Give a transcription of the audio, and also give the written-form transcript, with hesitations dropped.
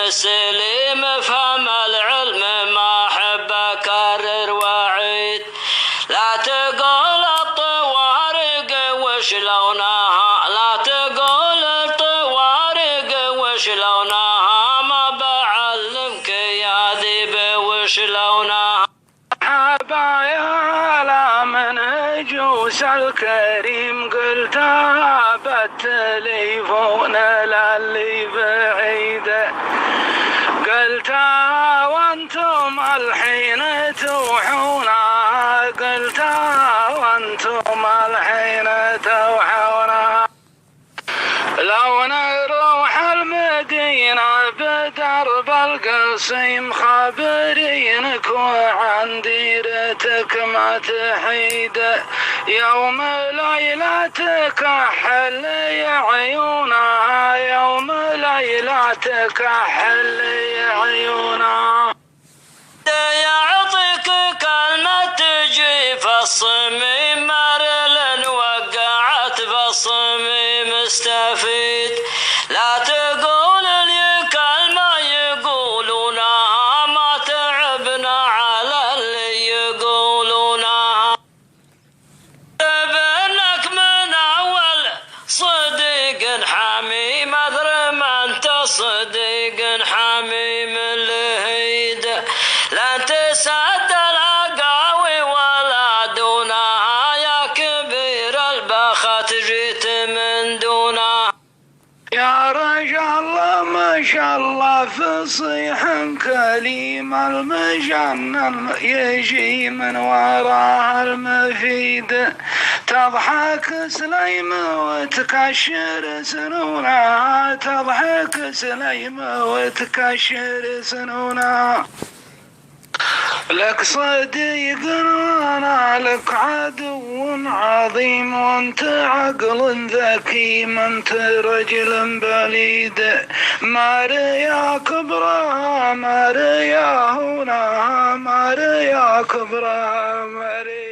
السليم افهم العلم ما أحب أكرر وأعيد. لا تقول الطوارق وشلونها، لا تقول الطوارق وشلونها، ما بعلمك يا ذيب وشلونها. حبايا على منهجوس الكريم قلتها بالتليفون للي بعيد، قلتها وانتم الحين توحونا، قلتها وانتم الحين توحونا. لو نروح المدينة بدرب القصيم خبرينك وعن ديرتك ما تحيد، يوم ليلتك أحل عيونها، يوم ليلتك أحل عيونها. يعطيك كلمة تجي في الصميم مرل وقعت في الصميم استفيد. لا تقول لي كلمة يقولونها، ما تعبنا على اللي يقولونها. ابنك من أول صديق حميم، أدري ما أنت صديق حميم لهيد. لا تسد الأقاوي ولا دونها، يا كبير البخت جيت من دونها. يا رجال ما شاء الله فصيح كليم، المجنن يجي من وراء المفيد، تضحك سليمة وتكشر سنونها، تضحك سليمة وتكشر سنونها. لك صديق وانا لك عدو عظيم، وانت عقل ذكي ما انت رجل بليد، ماريا كبرى ماريا هنا، ماريا كبرى ماريا